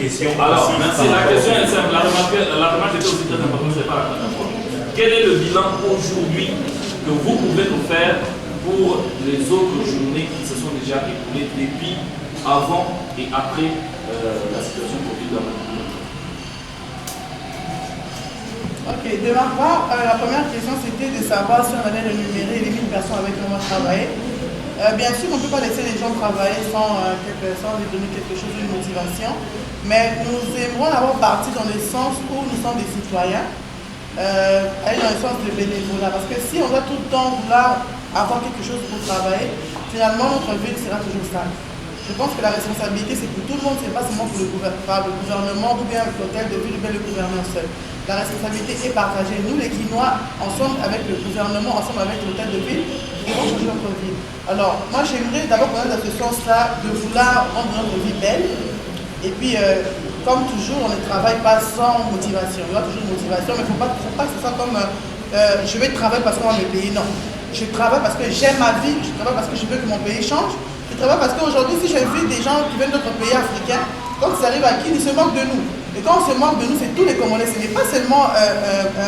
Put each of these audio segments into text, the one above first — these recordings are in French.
question. Alors, merci. La question est simple. La remarque était aussi très importante, c'est pas la première fois. Quel est le bilan aujourd'hui que vous pouvez nous faire pour les autres journées qui se sont déjà écoulées depuis avant et après la situation Covid dans le monde? Ok, de ma part, la première question c'était de savoir si on allait rémunérer les 1000 personnes avec qui on va travailler. Bien sûr, on ne peut pas laisser les gens travailler sans lui donner quelque chose, une motivation, mais nous aimerons avoir parti dans le sens où nous sommes des citoyens, aller dans le sens de bénévolat, parce que si on doit tout le temps vouloir avoir quelque chose pour travailler, finalement notre ville sera toujours sale. Je pense que la responsabilité c'est pour tout le monde, c'est pas seulement pour le gouvernement ou bien l'hôtel de ville ou bien le gouverneur seul. La responsabilité est partagée. Nous les Guinois, ensemble avec le gouvernement, ensemble avec l'hôtel de ville, devons changer notre ville. Alors, moi j'aimerais d'abord qu'on aille dans ce sens-là, de vouloir rendre notre vie belle. Et puis, comme toujours, on ne travaille pas sans motivation. Il y aura toujours une motivation, mais il ne faut pas que ce soit comme je vais travailler parce qu'on va me payer. Non. Je travaille parce que j'aime ma vie, je travaille parce que je veux que mon pays change. Je travaille parce qu'aujourd'hui, si j'invite des gens qui viennent d'autres pays africains, quand ça arrive à qui, ils se moquent de nous. Et quand on se moque de nous, c'est tous les Congolais, ce n'est pas seulement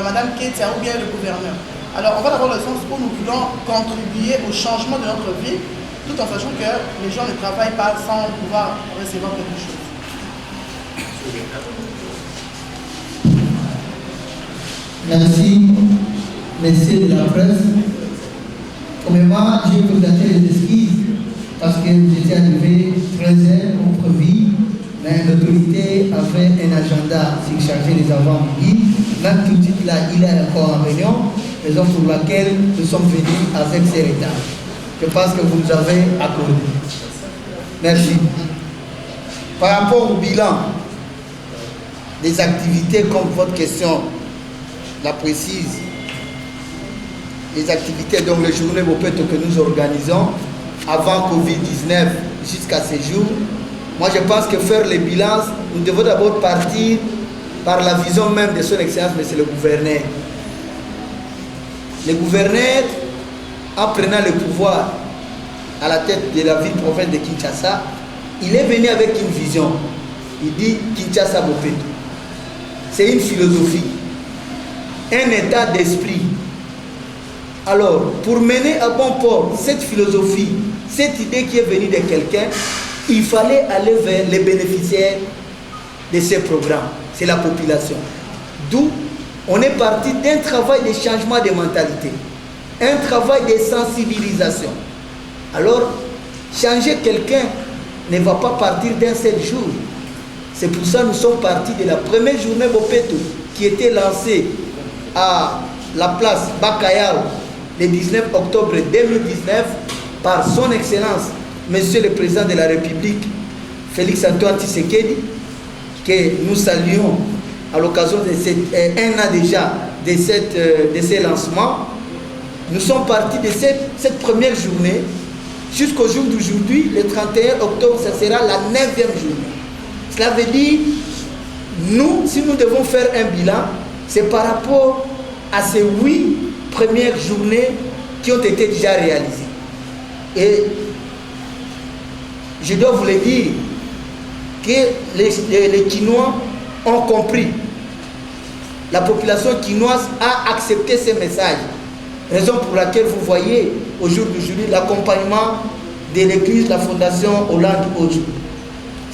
Madame Ketia ou bien le gouverneur. Alors on va avoir le sens où nous voulons contribuer au changement de notre vie, tout en sachant que les gens ne travaillent pas sans pouvoir recevoir quelque chose. Merci, messieurs de la presse. Premièrement, j'ai présenté les excuses parce que j'étais arrivé très au prévu, mais l'autorité avait un agenda surchargé les avant-midi. Là, tout de suite, là, il est encore en réunion, raison pour laquelle nous sommes venus avec ces retards. Je pense que vous nous avez accordé. Merci. Par rapport au bilan des activités, comme votre question la précise, les activités, donc les journées Bopeto que nous organisons avant Covid-19 jusqu'à ces jours, moi je pense que faire les bilans, nous devons d'abord partir par la vision même de son Excellence, mais c'est le gouverneur. Le gouverneur, en prenant le pouvoir à la tête de la ville-province de Kinshasa, il est venu avec une vision. Il dit Kinshasa Bopeto. C'est une philosophie, un état d'esprit. Alors, pour mener à bon port cette philosophie, cette idée qui est venue de quelqu'un, il fallait aller vers les bénéficiaires de ces programmes. C'est la population. D'où on est parti d'un travail de changement de mentalité, un travail de sensibilisation. Alors, changer quelqu'un ne va pas partir d'un seul jour. C'est pour ça que nous sommes partis de la première journée Bopeto qui était lancée à la place Bakayao le 19 octobre 2019 par son Excellence, Monsieur le Président de la République, Félix Antoine Tshisekedi, que nous saluons à l'occasion de un an déjà de ces lancements. Nous sommes partis de cette première journée jusqu'au jour d'aujourd'hui, le 31 octobre, ça sera la 9e journée. Cela veut dire, nous, si nous devons faire un bilan, c'est par rapport à ces 8 premières journées qui ont été déjà réalisées. Et je dois vous le dire que les Quinois ont compris. La population quinoise a accepté ces messages. Raison pour laquelle vous voyez au jour d'aujourd'hui l'accompagnement de l'église, la fondation Hollande Ojo.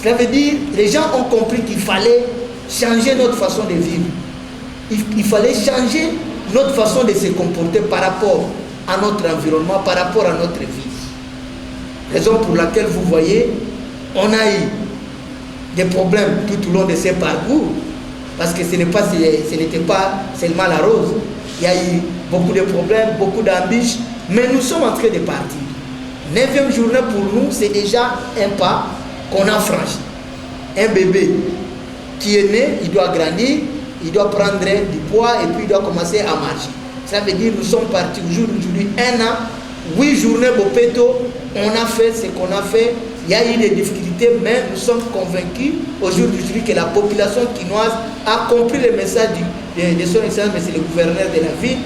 Cela veut dire que les gens ont compris qu'il fallait changer notre façon de vivre. Il fallait changer notre façon de se comporter par rapport à notre environnement, par rapport à notre vie. Raison pour laquelle vous voyez, on a eu des problèmes tout au long de ces parcours, parce que ce n'était pas seulement la rose. Il y a eu beaucoup de problèmes, beaucoup d'ambitions, mais nous sommes en train de partir. 9e journée pour nous, c'est déjà un pas qu'on a franchi. Un bébé qui est né, il doit grandir, il doit prendre du poids et puis il doit commencer à marcher. Ça veut dire que nous sommes partis aujourd'hui, un an, 8 journées Bopeto, on a fait ce qu'on a fait. Il y a eu des difficultés, mais nous sommes convaincus aujourd'hui que la population quinoise a compris le message de son Excellence, mais c'est le gouverneur de la ville.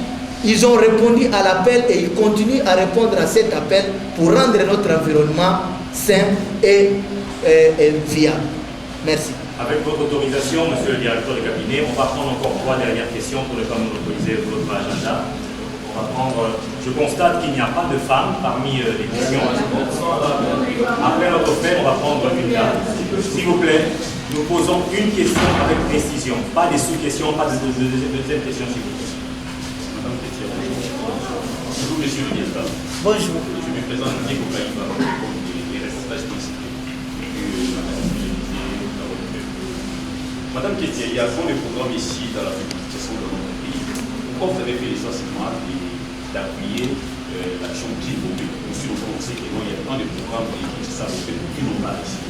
Ils ont répondu à l'appel et ils continuent à répondre à cet appel pour rendre notre environnement sain et viable. Merci. Avec votre autorisation, monsieur le directeur de cabinet, on va prendre encore 3 dernières questions pour ne pas monopoliser votre agenda. On va prendre, je constate qu'il n'y a pas de femmes parmi les questions. Après notre fait, on va prendre une dame. S'il vous plaît, nous posons une question avec précision, pas des sous-questions, pas de deuxième question, s'il vous plaît. Madame Pétier, bonjour, monsieur le directeur. Bonjour. Je me présente Diego Kaïba, les responsables Madame Kétier, il y a beaucoup de programmes ici dans la publication de notre pays. Pourquoi vous avez fait le choix d'appuyer l'action climatique? Aussi, on sait qu'il y a plein de programmes qui n'ont pas ici.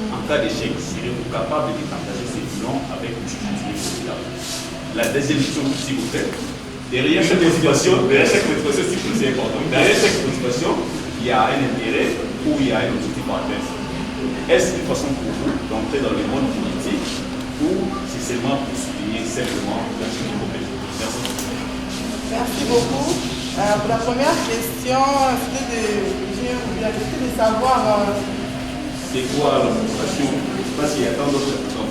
En cas d'échec, serez-vous capable de partager ces bilans avec une société sociale? La deuxième question, s'il vous plaît. Derrière chaque motivation, s'il vous plaît, derrière chaque motivation, il y a un intérêt ou il y a un objectif à atteindre. Est-ce une façon pour vous d'entrer dans le monde politique ou c'est seulement pour souligner simplement l'action du problème? Merci. Merci beaucoup. Pour la première question, c'était de savoir... C'est quoi la motivation? Je ne sais pas s'il y a tant d'autres questions.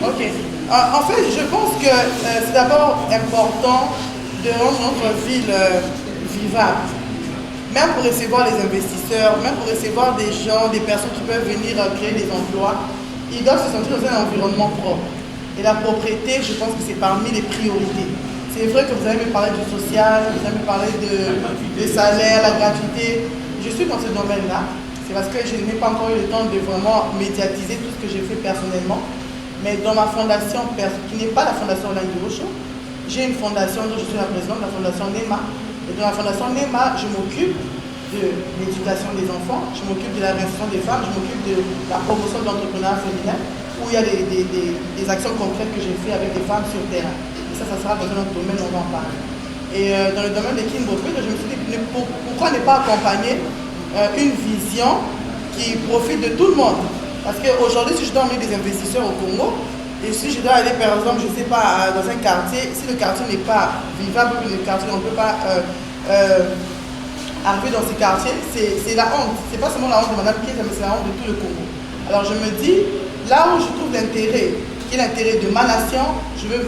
Ok. En fait, je pense que c'est d'abord important de rendre notre ville vivable. Même pour recevoir les investisseurs, même pour recevoir des gens, des personnes qui peuvent venir créer des emplois, ils doivent se sentir dans un environnement propre. Et la propreté, je pense que c'est parmi les priorités. C'est vrai que vous avez me parlé du social, vous avez me parlé des salaires, la gratuité. Je suis dans ce domaine-là. C'est parce que je n'ai pas encore eu le temps de vraiment médiatiser tout ce que j'ai fait personnellement. Mais dans ma fondation, qui n'est pas la fondation Alain Durocho, j'ai une fondation dont je suis la présidente, la fondation NEMA. Et dans la fondation NEMA, je m'occupe de l'éducation des enfants, je m'occupe de la réinsertion des femmes, je m'occupe de la promotion de l'entrepreneuriat féminin, où il y a des actions concrètes que j'ai fait avec des femmes sur le terrain. Et ça sera dans un autre domaine, on va en parler. Et dans le domaine des Kinbopé, je me suis dit, pourquoi ne pas accompagner une vision qui profite de tout le monde? Parce qu'aujourd'hui, si je dois emmener des investisseurs au Congo, et si je dois aller, par exemple, je ne sais pas, dans un quartier, si le quartier n'est pas vivable, le quartier, on ne peut pas arriver dans ces quartiers, c'est la honte. Ce n'est pas seulement la honte de Mme Kiesa, mais c'est la honte de tout le Congo. Alors je me dis, là où je trouve l'intérêt, qui est l'intérêt de ma nation, je vais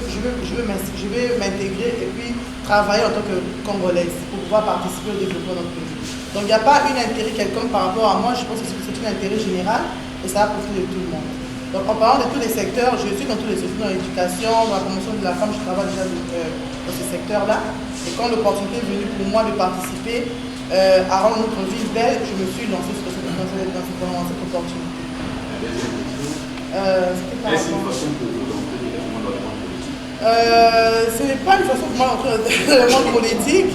m'intégrer et puis travailler en tant que Congolaise pour pouvoir participer au développement de notre pays. Donc il n'y a pas un intérêt quelconque par rapport à moi, je pense que c'est un intérêt général et ça va profiter de tout le monde. Donc en parlant de tous les secteurs, je suis dans tous les secteurs, dans l'éducation, dans la promotion de la femme, je travaille déjà dans ce secteur-là. Et quand l'opportunité est venue pour moi de participer à rendre notre ville belle, je me suis lancée dans cette opportunité. Est-ce une façon pour vous d'entrer directement dans le monde politique? Ce n'est pas une façon pour moi d'entrer dans le monde politique.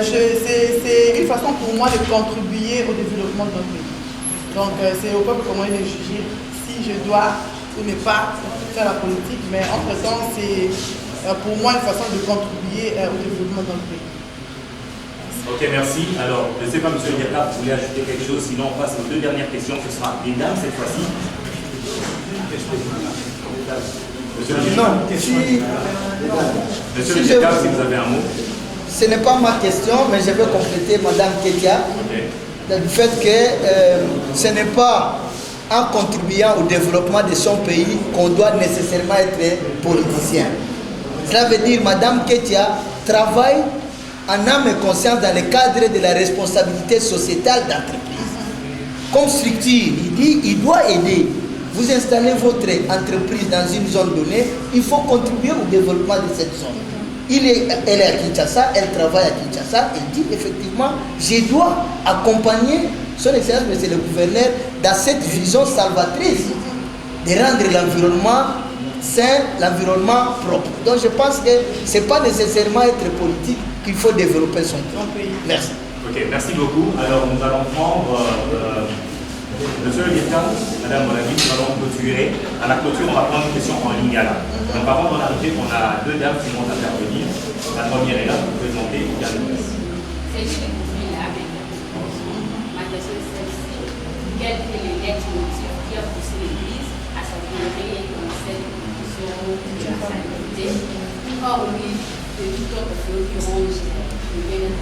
C'est une façon pour moi de contribuer au développement de notre pays. Donc c'est au peuple comment il est jugé si je dois ou ne pas faire la politique, mais entre-temps c'est pour moi une façon de contribuer au développement de notre pays. Ok, merci. Alors, je ne sais pas, M. Diaka, vous voulez ajouter quelque chose, sinon on passe aux 2 dernières questions, ce sera des dames cette fois-ci. Monsieur le Diaka, si vous avez un mot. Ce n'est pas ma question, mais je vais compléter Mme Ketia. Du fait que ce n'est pas en contribuant au développement de son pays qu'on doit nécessairement être politicien. Cela veut dire Mme Ketia travaille en âme et conscience dans le cadre de la responsabilité sociétale d'entreprise. Comme structure, il dit il doit aider. Vous installez votre entreprise dans une zone donnée, il faut contribuer au développement de cette zone. Elle est à Kinshasa, elle travaille à Kinshasa, elle dit effectivement, je dois accompagner son excellence, monsieur le gouverneur, dans cette vision salvatrice de rendre l'environnement sain, l'environnement propre. Donc je pense que ce n'est pas nécessairement être politique qu'il faut développer son pays. Merci. Ok, merci beaucoup. Alors nous allons prendre, monsieur le directeur, madame Monami, nous allons clôturer. À la clôture, on va prendre une question en ligne là. Donc avant d'en arriver, on a 2 dames qui vont intervenir. La première est là pour présenter au cas de presse. C'est une là maintenant. Ma question est celle-ci. Quel est le leitmotiv qui a poussé l'Église à s'améliorer dans cette condition de la sanité, hormis de toute autre chose qui ronge le bien-être?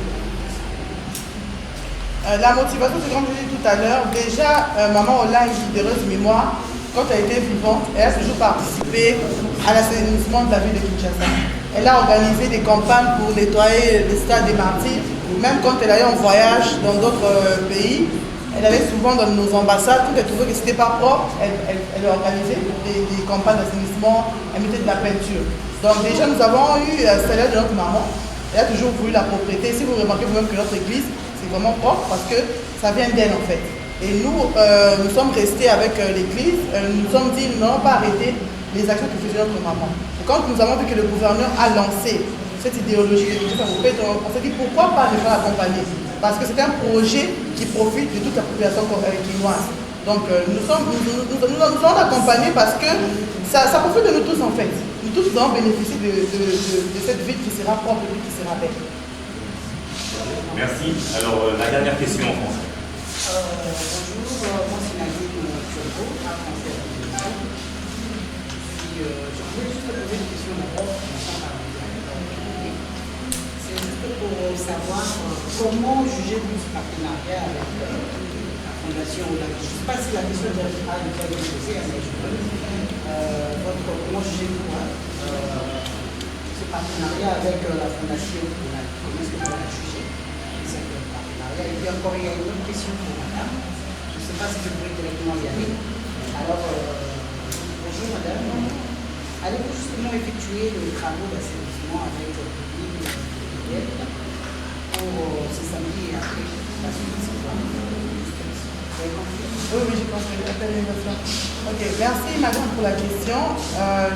La motivation, c'est comme je l'ai dit tout à l'heure. Déjà, maman Ola a une heureuse mémoire. quand elle était vivante, elle a toujours participé à l'assainissement de la ville de Kinshasa. Elle a organisé des campagnes pour nettoyer le stade des Martyrs. Même quand elle allait en voyage dans d'autres pays, elle allait souvent dans nos ambassades. Quand elle trouvait que ce n'était pas propre, elle organisait des campagnes d'assainissement, elle mettait de la peinture. Donc déjà, nous avons eu celle de notre maman. Elle a toujours voulu la propriété. Si vous remarquez vous-même que notre église, c'est vraiment propre parce que ça vient d'elle en fait. Et nous, nous sommes restés avec l'église. Nous nous sommes dit, nous n'allons pas arrêter les actions que faisait notre maman. Et quand nous avons vu que le gouverneur a lancé cette idéologie de Kinshasa Mopéto, on s'est dit pourquoi pas ne pas l'accompagner? Parce que c'est un projet qui profite de toute la population quinoise. Donc nous allons l'accompagner parce que ça profite de nous tous en fait. Nous tous allons bénéficier de cette ville qui sera propre, de qui sera belle. Merci. Alors la dernière question en français. Bonjour, moi c'est Nadine Turbo, à français. Je voulais juste poser une question d'abord. C'est juste pour savoir comment juger ce partenariat avec la Fondation. Je ne sais pas si la question de a été posée, mais comment jugez-vous ce partenariat avec la Fondation? Comment est-ce que vous la jugez? Et puis encore, il y a une autre question pour madame. Je ne sais pas si je pourrais directement y aller. Alors, bonjour madame. Allez-vous justement effectuer les travaux d'assainissement avec le public pour ce samedi et après la suite de ce soir? Vous avez compris? Oui, j'ai compris. Ok, merci madame pour la question.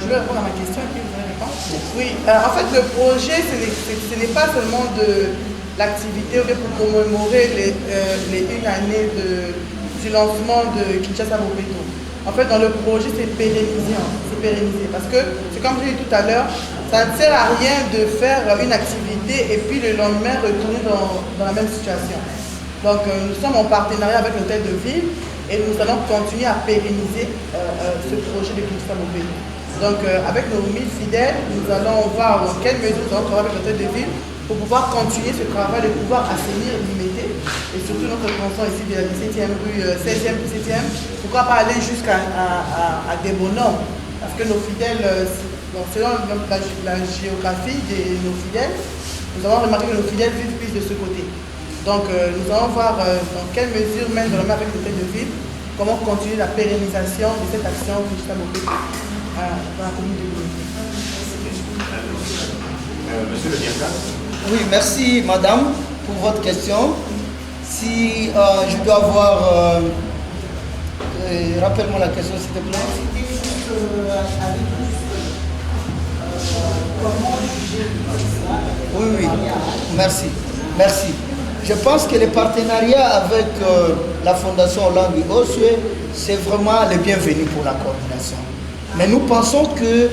Je vais répondre à ma question et puis vous allez répondre. Oui, en fait, le projet, ce n'est pas seulement de l'activité pour commémorer les une année du lancement de Kinshasa Mopéto. En fait, dans le projet, c'est pérennisé. Parce que, c'est comme je l'ai dit tout à l'heure, ça ne sert à rien de faire une activité et puis le lendemain retourner dans la même situation. Donc, nous sommes en partenariat avec l'hôtel de ville et nous allons continuer à pérenniser ce projet de Kinshasa Mopéto. Donc, avec nos 1000 fidèles, nous allons voir dans quelle mesure nous allons travailler avec l'hôtel de ville pour pouvoir continuer ce travail, de pouvoir assainir l'humidité et surtout notre tronçon ici de la 17e rue, 16e, 17e, pourquoi pas aller jusqu'à des bonhommes, parce que nos fidèles, selon la géographie de nos fidèles, nous avons remarqué que nos fidèles vivent plus de ce côté. Donc nous allons voir dans quelle mesure, même dans le même avec l'hôtel de ville, comment continuer la pérennisation de cette action que nous avons faite dans la commune de Boulay. Monsieur le directeur. Oui, merci madame pour votre question. Si je dois avoir... rappelle-moi la question s'il te plaît. C'était juste comment juger ça? Oui, merci. Je pense que le partenariat avec la Fondation Hollande Osue, c'est vraiment le bienvenu pour la coordination. Mais nous pensons que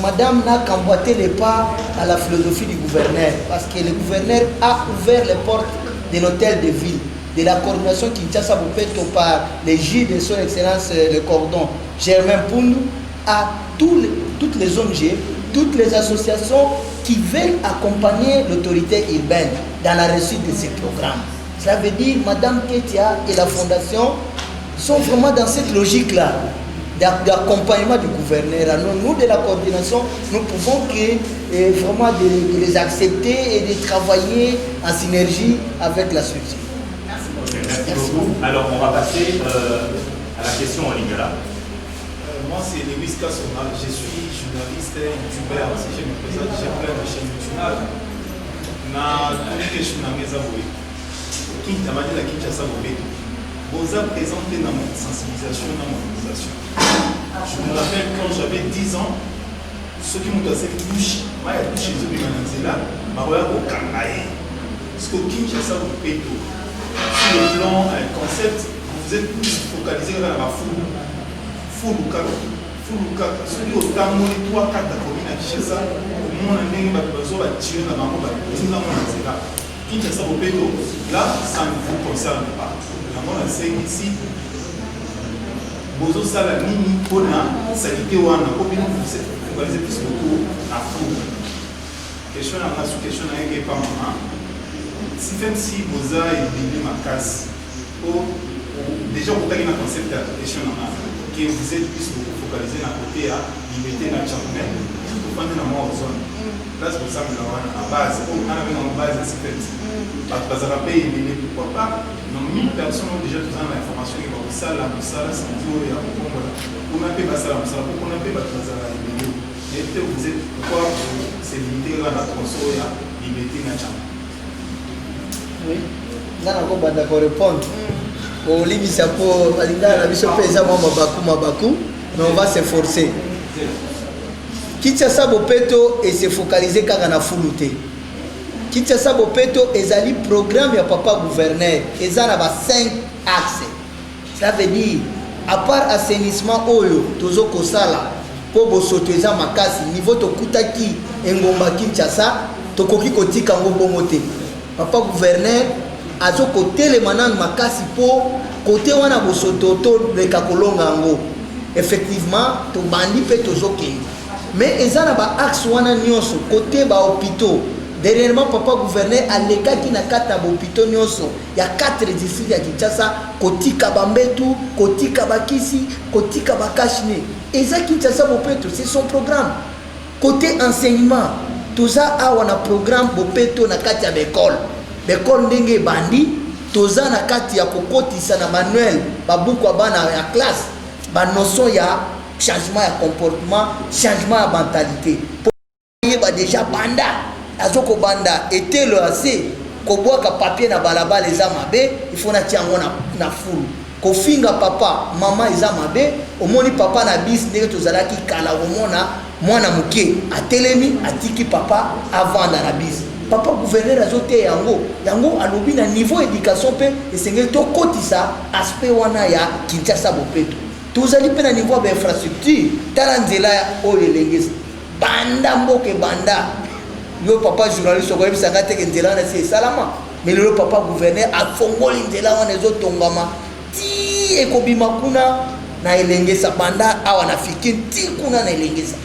madame n'a qu'emboîté les pas à la philosophie du gouverneur, parce que le gouverneur a ouvert les portes de l'hôtel de ville, de la coordination Kinshasa Mopéto par les J de son excellence le cordon Germain Poundou, à toutes les ONG, toutes les associations qui veulent accompagner l'autorité urbaine dans la réussite de ces programmes. Ça veut dire madame Ketia et la fondation sont vraiment dans cette logique-là d'accompagnement du gouverneur. Alors, nous, de la coordination, nous pouvons vraiment de les accepter et de travailler en synergie avec la société. Merci beaucoup. Alors, on va passer à la question en ligne là. Moi, c'est Lewis Kassona. Je suis journaliste youtubeur. Si je me présente, j'ai plein de chaînes YouTube. Na communication na mesa boy. Qui t'a dit la Kinshasa Mopéto. Vous avez présenté dans ma sensibilisation, dans ma mobilisation. Je me rappelle quand j'avais 10 ans, ceux qui m'ont passé une douche, moi, il y a douche chez eux, mais là, je suis au Kangaï. Parce que Kinshasa Mopéto, sur le plan concept, vous êtes plus focalisé dans la foule. Fuluka, celui au Tamou, 3-4 communes à Kinshasa, au moins un dingue, il va tirer dans la main, il va tirer dans la main. Kinshasa Mopéto, là, ça ne vous concerne pas. C'est ici, Bozo Sala Nini, Kona, Salité Wana, Kobina, vous allez plus beaucoup à fou. Question à ma sous-question à un pas maman. Si même si Boza est venu ma casse, déjà vous avez un concept de question à ma, que vous êtes plus focalisé dans le côté à limiter la chambre. Vous prenez dans mon zone. Là, c'est pour ça que nous avons en base. On a une base de fait. Parce que ça va payer, mais pourquoi pas? Non, 1000 personnes ont déjà tout ça l'information. Ils vont ça, là, c'est un jour et à pourquoi on a fait ça, pourquoi on a fait ça, mais peut-être vous êtes pourquoi c'est limité là, la tronçon et à limiter la chambre. Oui. Là, on va répondre. Au limite, ça peut aller dans la mission paysan, Mabakou, mais on va s'efforcer. Kinshasa Bopeto et se focaliser quand on a foulouté. Kinshasa Bopeto et ali programme ya papa gouverneur et ça a 5 axes. Ça veut dire à part assainissement oyo tozo kosala po bosoto eza makasi niveau tokutaki engomba Kinshasa tokoki kotika ngo bongote. Papa gouverneur azo kotele manane makasi po côté wana bosoto to leka kolonga ngo. Effectivement to bandi pe tozo kende. Mais ils ont un axe nyonso côté ba hôpitaux. Dernièrement papa gouverneur a leka ki na kata ba hôpitaux nyonso. Il y a 4 districts à Kinshasa, kotika Bambetu, kotika Bakisi, kotika Bakashine. Et ça Kinshasa Bopeto, c'est son programme. Côté enseignement, tout ça a un programme Bopeto na kati ya l'école. L'école ndenge bandi, tout ça na kati ya kokotisa na manuel, babuku bana ya classe, ba notion ya changement de comportement, changement de mentalité. Pour déjà banda, azoko banda était le assez, ko boka papier na balaba les amabe, il faut na tiango na foule. Ko finga papa, maman les amabe, au moni papa na bis ndenge tozalaki kala omona mwana muke, atelemi atiki papa avant dans la bis. Papa gouverneur azote yango alobi na niveau éducation pe esengeli to kotisa aspect wana ya Kinshasa Bopeto. Tozali pe na niveau de infrastructure tala nzela oyo elengesi banda mboke banda yo papa journaliste okoyebi sanga te ke nzela wana si esalama mais lelo papa gouverneur afongoli nzela wana ezotongama ti ekobima kuna na elengesa banda awa na fiki ti kuna na elengesa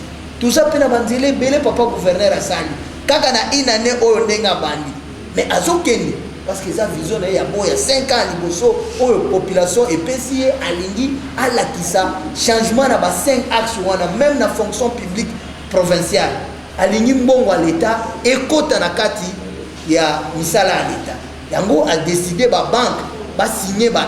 toza pe na banzela ebele papa gouverneur asali kaka na inane oyo ndenge abandi mais azokende parce que ça vision il y a 5 ans liboso oyo population epesi ye alingi alakisa changement na ba 5 axes wana même na fonction publique provinciale alingi mbongo à l'état ekota na kati ya misala à l'état yango a décidé ba banque ba signer ba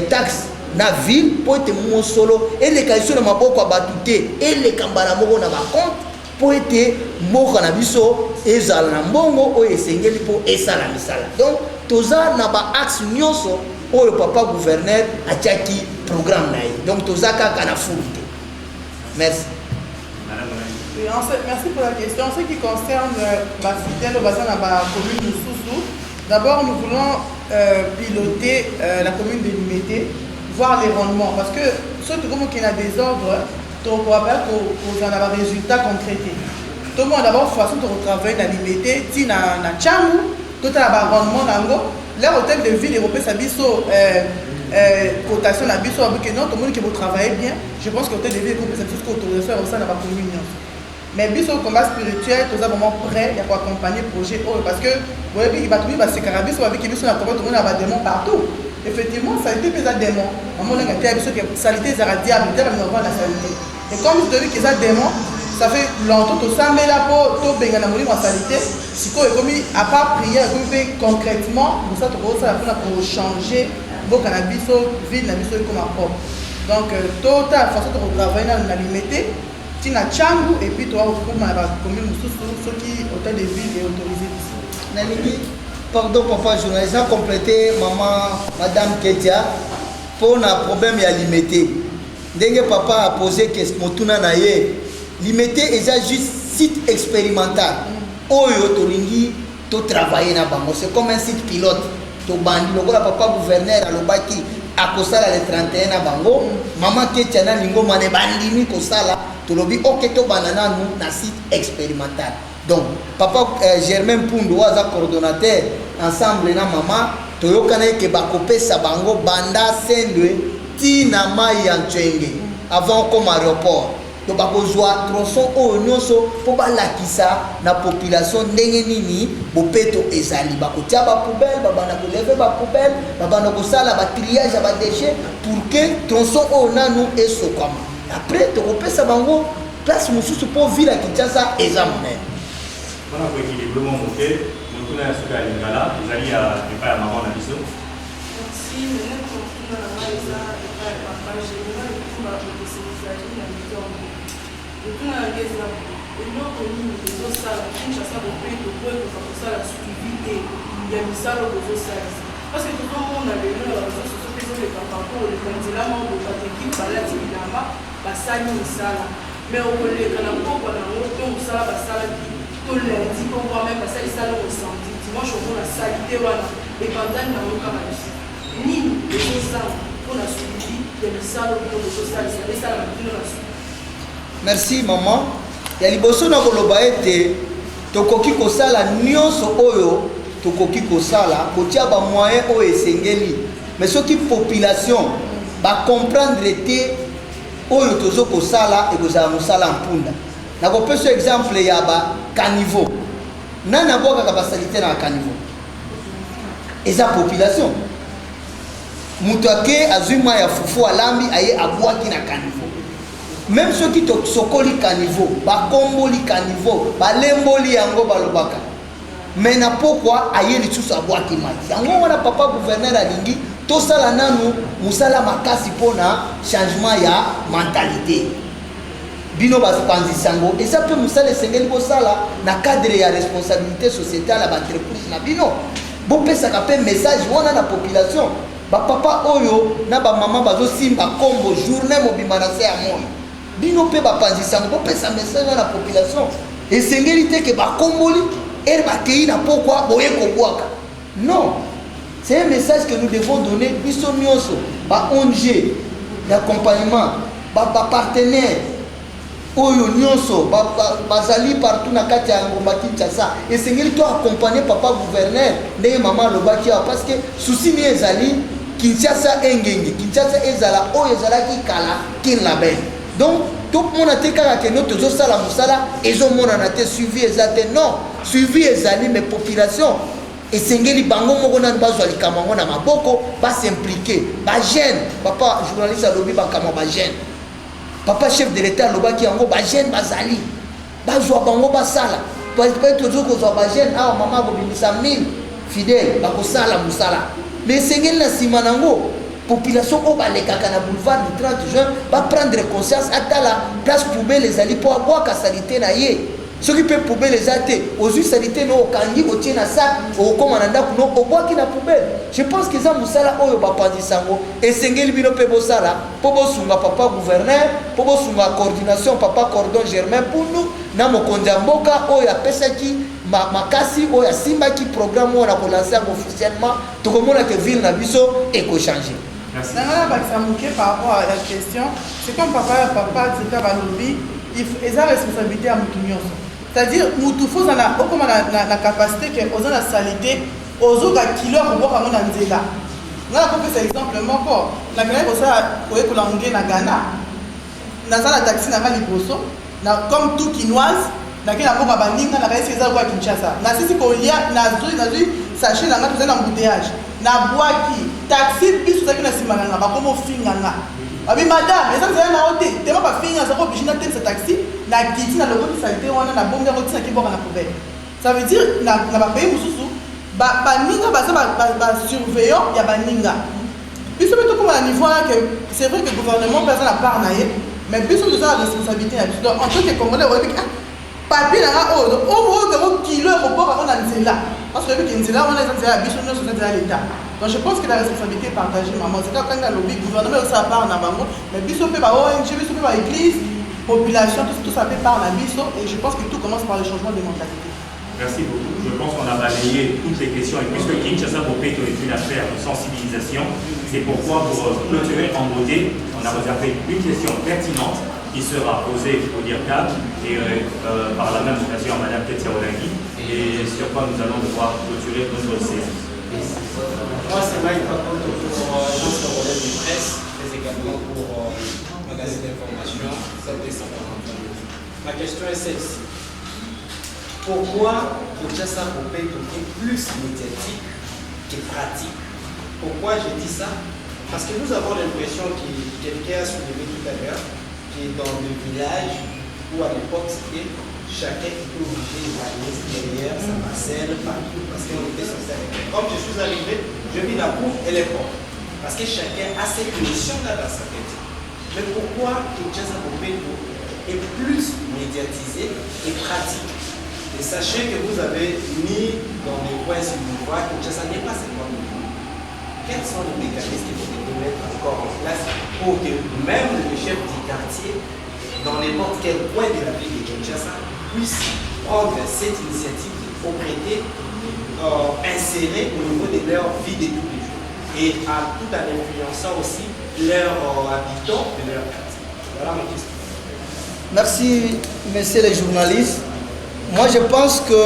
taxe na ville pour être mosolo et les calculs na maboko batute et les kambala moko na ba compte pour être moko na biso ezala na mbongo oyo esengeli po esala misala. Donc toza na ba axe nyonso oyo papa gouverneur atiaki programme na ye. Donc toza kaka na foulite. Merci. Oui, merci pour la question. En ce qui concerne la cité, le bassin dans la commune de Soussou, d'abord nous voulons piloter la commune de Limete, voir les rendements. Parce que surtout comme il y a des ordres, on va faire qu'on a un résultat concret. Tout le monde d'abord façon de retravailler dans l'immédiat, si na Tchangou, tout a un rendement d'ango. Là, hôtel de ville européen, ça biso cotation la biso avec non, tout le monde qui veut travailler bien. Je pense que hôtel de ville européen, c'est tout ce qu'on autorise ça dans la commune. Mais biso combat spirituel, tout ça vraiment prêt, il y a quoi accompagner le projet parce que vous voyez, il va trouver ces carabis avec qui biso na comment tout le monde a des démons partout. Effectivement, ça a été des démons. À mon avis, que saleté, ça a diable, diable nous la saleté. Et comme je te dis que ça démon, ça fait longtemps que ça met là pour tout bien dans la saleté. Si quoi est comme à part prier, comme concrètement, nous ça pour changer vos cannabis, ville, la mission comme un propre. Donc, toute la façon de travailler dans la limité, tu as Tchangou et puis toi, comme la commune, ceux qui hôtel de ville est autorisé ici. Pardon papa journaliste, j'ai complété maman, madame Ketia, pour un problème à limiter. Dès papa a posé question, na ye, limiter est juste site expérimental. Oyo tolingi, to travailler na bango. C'est comme un site pilote. To bandi, le papa gouverneur à l'obaki, à Kosala le 31 na bango. Maman Ketia na lingo mane bandini Kosala, to lobi ok to banana nous na site expérimental. Donc, papa Germain Poundou, coordonnateur, ensemble na maman, toyokana ke bakope sabango banda sendwe tina mai ya Nchenge avant comme aéroport. donc bakozwa tronçon oyo nyonso mpo balakisa na population ndenge nini bopeto ezali bakotia bapoubele babanda koleve bapoubele babanda kosala batriage ya badéchet pour que tronçon oyo nanu esokama après tokopesa bango place mosusu mpo ville ya Kinshasa eza monene wana koéquilibrement moke motuna ya soki ya lingala ezali ya epai ya mama na biso eloko nini ezosala Kinshasa bopeto po ekoka kosala suivi te ya misala bozosalisa parce que tozomona lelo na bareseau sociaux mpe ezoleka parcours oleka nzela moko batekiki balati bilamba basali misala mais okoleka na pokwa nango to mosala basalaki to lundi po voir même basalisala ngo samedi dimanche omona sali te wana ebandani nango kaka biso nini ezosala mpona suivi ya misala oyo bozosalisa esala matino na suivi. Merci maman. Ya liboso na koloba ete tokoki kosala nyonso oyo tokoki kosala kotia ba moyen oyo esengeli mais soki population ba comprendre te oyo tozo kosala ekozala mosala mpunda na kopesa exemple ya ba caniveau nana bwaka basalite na caniveau eza population mutu ake azwi mai ya fufu alambi aye abwaki na caniveau même ceux qui sokoli caniveau bakomboli caniveau balemboli yango balobaka mais na pourquoi aye lisusu abwaki mai yango wana papa gouverneur alingi tosala nanu musala makasi mpona changement ya mentalité bino bapanzisa yango eza mpe mosala esengeli bosala na cadre ya responsabilité sociétale ya baentreprise na bino bopesaka mpe message wana na population bapapa oyo na bamama bazosimba kombo journée mobimba na se ya moyo bino mpe bapanzisa yango bopesa message na population esengeli te ke bakomboli ere bakei na pokwa boye kobwaka non c'est un message que nous devons donner biso nyonso ba ONG d'accompagnement ba partenaire oyo nyonso bazali partout na kati ya ngomba Kinshasa esengeli to accompagner papa gouverneur ndenge mama alobaki parce que souci ni ezali Kinshasa engenge Kinshasa ezala oyo ezalaki kala kin label donc tout le monde a été caractérisé notre zosala musala et zo mona na te suivi ezate non suivi ezali mais population esengeli bango moko na bazwa likamango na maboko ba s'impliquer ba jeune papa journaliste alobi ba kama ba jeune papa chef de l'état alobaki yango ba jeune bazali bazwa bango basala peut-être toujours kozwa ba jeune awa mama bobimisa 1000 fidèles bakosala musala mais esengeli na sima nango population au balekaka na boulevard du 30 juin va prendre conscience atala place poubelle ezali po abwa ka salité na ye soki pe poubelle ezate ozui salité no okangi otie na sac okoma na ndako no obwaki na poubelle je pense que ça musala oyo bapanzisa ngo esengeli bino pe bosala po bosunga papa gouverneur po bosunga coordination papa cordon germain pundu na mokonzi ya mboka oyo apesaki makasi oyo asimbaki programme oyo na kolancer yango officiellement tokomona ke ville na biso ekochanger. Merci. Par rapport à la question, c'est comme papa, directeur Balobi, il y a la responsabilité à Moutounios. C'est-à-dire, Moutoufous a la capacité aux la salité, aux autres qui leur ont à mon anzela. Là, on peut exemple, encore, la Ghana, pour la Ghana, dans la taxi, dans les brosso, comme tout quinoise, dans la Baninga, dans la Kinshasa. Dans ce qu'il y a, sachez, dans la embouteillage. Na boaki taxi biso zaki na simana ba komo finganga abi madame eza nzela na hote te ba finga za ko bishina te sa taxi na kiti na logo salité wana na bombe ko tsaki boka na poubelle ça veut dire na ba pays mususu ba ninga ba surveillant ya ba ninga biso beto comme à niveau que c'est vrai que le gouvernement pèse la part na ye mais biso nous avons la responsabilité en tant que congolais on dit papier na o kilo ko boka on a nzela. Parce que l'État, donc je pense que la responsabilité est partagée, maman. C'est quand le lobby, le gouvernement aussi à part en Abango, mais biso peut pas ONG, biso peut pas église, population, tout ça peut par la biso, et je pense que tout commence par le changement de mentalité. Merci beaucoup. Je pense qu'on a balayé toutes les questions, et puisque Kinshasa Bopeto est une affaire de sensibilisation, c'est pourquoi pour clôturer en beauté, on a réservé une question pertinente qui sera posée au DIRCAB et par la même occasion à Mme Ketia Olangui. Et sur quoi nous allons devoir clôturer notre séance. Moi, c'est Mike, par contre, pour l'agence congolaise de presse, mais également pour magazine d'information, ma question est celle-ci. Pourquoi Kinshasa Bopeto est plus médiatique que pratique? Pourquoi je dis ça? Parce que nous avons l'impression que quelqu'un a soulevé tout à l'heure, qui est dans le village où à l'époque c'était chacun était obligé d'aller derrière sa parcelle partout parce qu'on était censé arriver. Comme je suis arrivé, je vis la cour et les portes. Parce que chacun a cette notion-là dans sa tête. Mais pourquoi Kinshasa Bopeto est plus médiatisé et pratique? Et sachez que vous avez mis dans les points sur le pouvoir que Kinshasa n'est pas seulement le pouvoir. Quels sont les mécanismes que vous devez mettre encore en place pour que même le chef du quartier, dans n'importe quel coin de la ville de Kinshasa, puisse prendre cette initiative pour prêter, insérer au niveau de leur vie de tous les jours et tout en influençant aussi leurs habitants de leur quartier. Voilà ma question. Merci, messieurs les journalistes. Moi, je pense que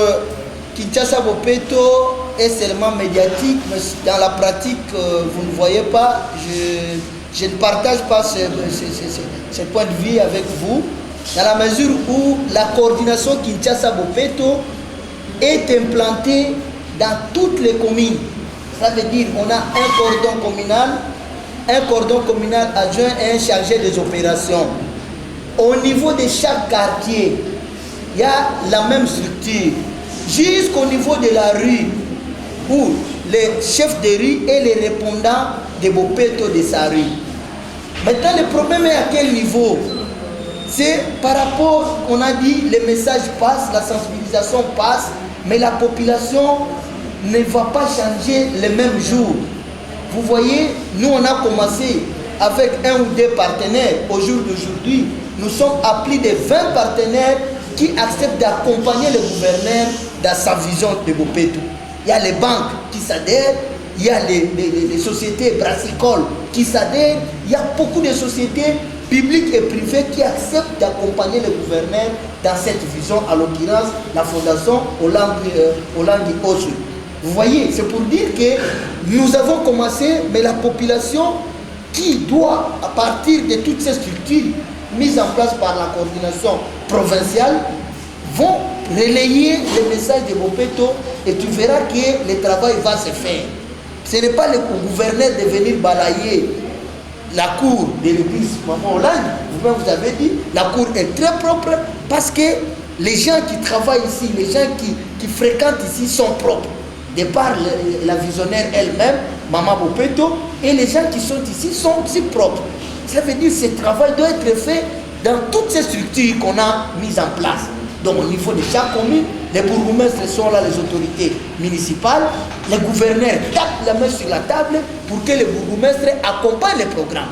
Kinshasa Bopeto est seulement médiatique, mais dans la pratique, vous ne voyez pas. Je ne partage pas ce point de vue avec vous, dans la mesure où la coordination Kinshasa Bopeto est implantée dans toutes les communes. Ça veut dire qu'on a un cordon communal adjoint et un chargé des opérations. Au niveau de chaque quartier, il y a la même structure. Jusqu'au niveau de la rue, où les chefs de rue et les répondants de Bopeto de sa rue. Maintenant, le problème est à quel niveau? C'est par rapport, on a dit, les messages passent, la sensibilisation passe, mais la population ne va pas changer le même jour. Vous voyez, nous on a commencé avec 1 ou 2 partenaires. Au jour d'aujourd'hui, nous sommes à plus de 20 partenaires qui acceptent d'accompagner le gouverneur dans sa vision de Bopeto. Il y a les banques qui s'adhèrent, il y a les sociétés brassicoles qui s'adhèrent, il y a beaucoup de sociétés publiques et privées qui acceptent d'accompagner le gouverneur dans cette vision, à l'occurrence la fondation Olangi Osu. Vous voyez, c'est pour dire que nous avons commencé, mais la population qui doit, à partir de toutes ces structures mises en place par la coordination provinciale, vont relayer les messages de Bopeto et tu verras que le travail va se faire. Ce n'est pas le gouverneur de venir balayer la cour de l'église Maman Hollande. Vous-même vous avez dit, la cour est très propre parce que les gens qui travaillent ici, les gens qui fréquentent ici sont propres. De par la visionnaire elle-même, Maman Bopeto, et les gens qui sont ici sont aussi propres. Ça veut dire que ce travail doit être fait dans toutes ces structures qu'on a mises en place. Donc au niveau de chaque commune, les bourgmestres sont là, les autorités municipales, les gouverneurs tapent la main sur la table pour que les bourgmestres accompagnent les programmes.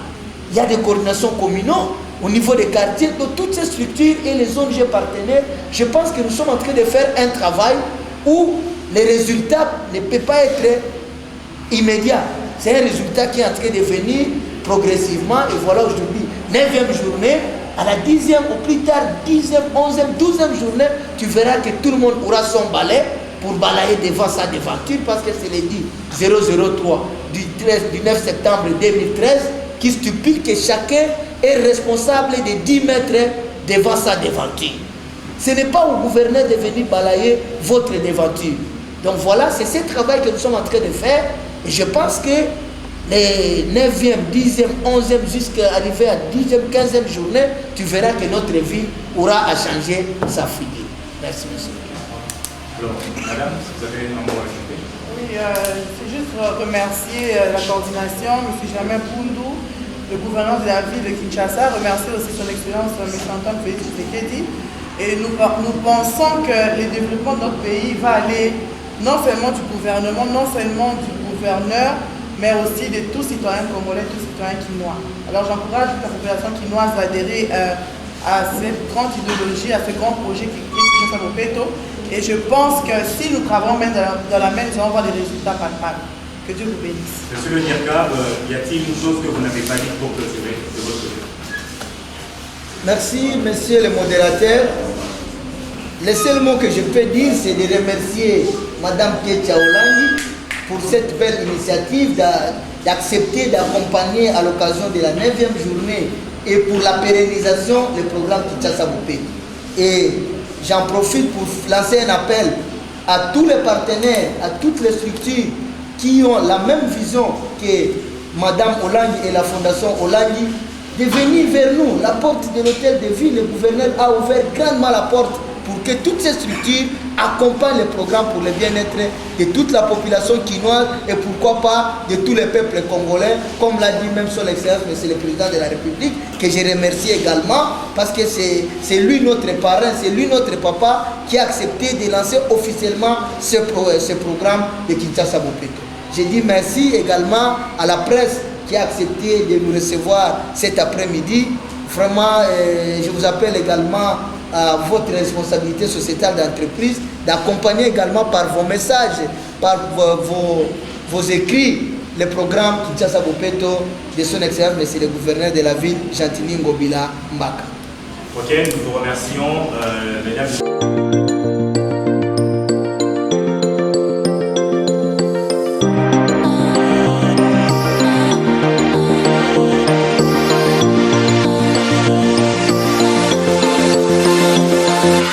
Il y a des coordinations communaux au niveau des quartiers, de toutes ces structures et les ONG partenaires. Je pense que nous sommes en train de faire un travail où les résultats ne peuvent pas être immédiats. C'est un résultat qui est en train de venir progressivement et voilà aujourd'hui, 9e journée, à la 10e ou plus tard, 10e, 11e, 12e journée, tu verras que tout le monde aura son balai pour balayer devant sa devanture parce que c'est le dit 003 du 9 septembre 2013 qui stipule que chacun est responsable de 10 mètres devant sa devanture. Ce n'est pas au gouverneur de venir balayer votre devanture. Donc voilà, c'est ce travail que nous sommes en train de faire et je pense que les 9e, 10e, 11e jusqu'à arriver à 10e, 15e journée, tu verras que notre vie aura à changer sa figure. Merci, monsieur. Alors, madame, vous avez un mot à ajouter? Oui, c'est juste remercier la coordination, M. Germain Poundou, le gouverneur de la ville de Kinshasa, remercier aussi son excellence, M. Antoine Félix Tshisekedi. Et nous pensons que le développement de notre pays va aller non seulement du gouvernement, non seulement du gouverneur, mais aussi de tous citoyens congolais, tous citoyens quinois. Alors j'encourage la population quinoise à adhérer à cette grande idéologie, à ce grand projet qui est Kinshasa Bopeto. Et je pense que si nous travaillons main dans la main, nous allons voir des résultats palpables. Que Dieu vous bénisse. Monsieur le Nirka, y a-t-il une chose que vous n'avez pas dit pour clôturer de votre côté? Merci, monsieur le modérateur. Le seul mot que je peux dire, c'est de remercier Madame Ketia Olangi pour cette belle initiative d'accepter d'accompagner à l'occasion de la 9e journée et pour la pérennisation du programme Kinshasa Bopeto. Et j'en profite pour lancer un appel à tous les partenaires, à toutes les structures qui ont la même vision que Madame Olangi et la Fondation Olangi, de venir vers nous. La porte de l'hôtel de ville, le gouverneur a ouvert grandement la porte pour que toutes ces structures accompagnent le programme pour le bien-être de toute la population quinoise et pourquoi pas de tous les peuples congolais, comme l'a dit même son Excellence, Monsieur le Président de la République, que je remercie également parce que c'est lui notre parrain, c'est lui notre papa qui a accepté de lancer officiellement ce programme de Kinshasa Bopeto. Je dis merci également à la presse qui a accepté de nous recevoir cet après-midi. Vraiment, je vous appelle également à votre responsabilité sociétale d'entreprise d'accompagner également par vos messages, par vos écrits, le programme Kinshasa Bopeto de son Excellence, Monsieur le Gouverneur de la ville, Gentili Ngobila Mbaka. Ok, nous vous remercions, mesdames et messieurs.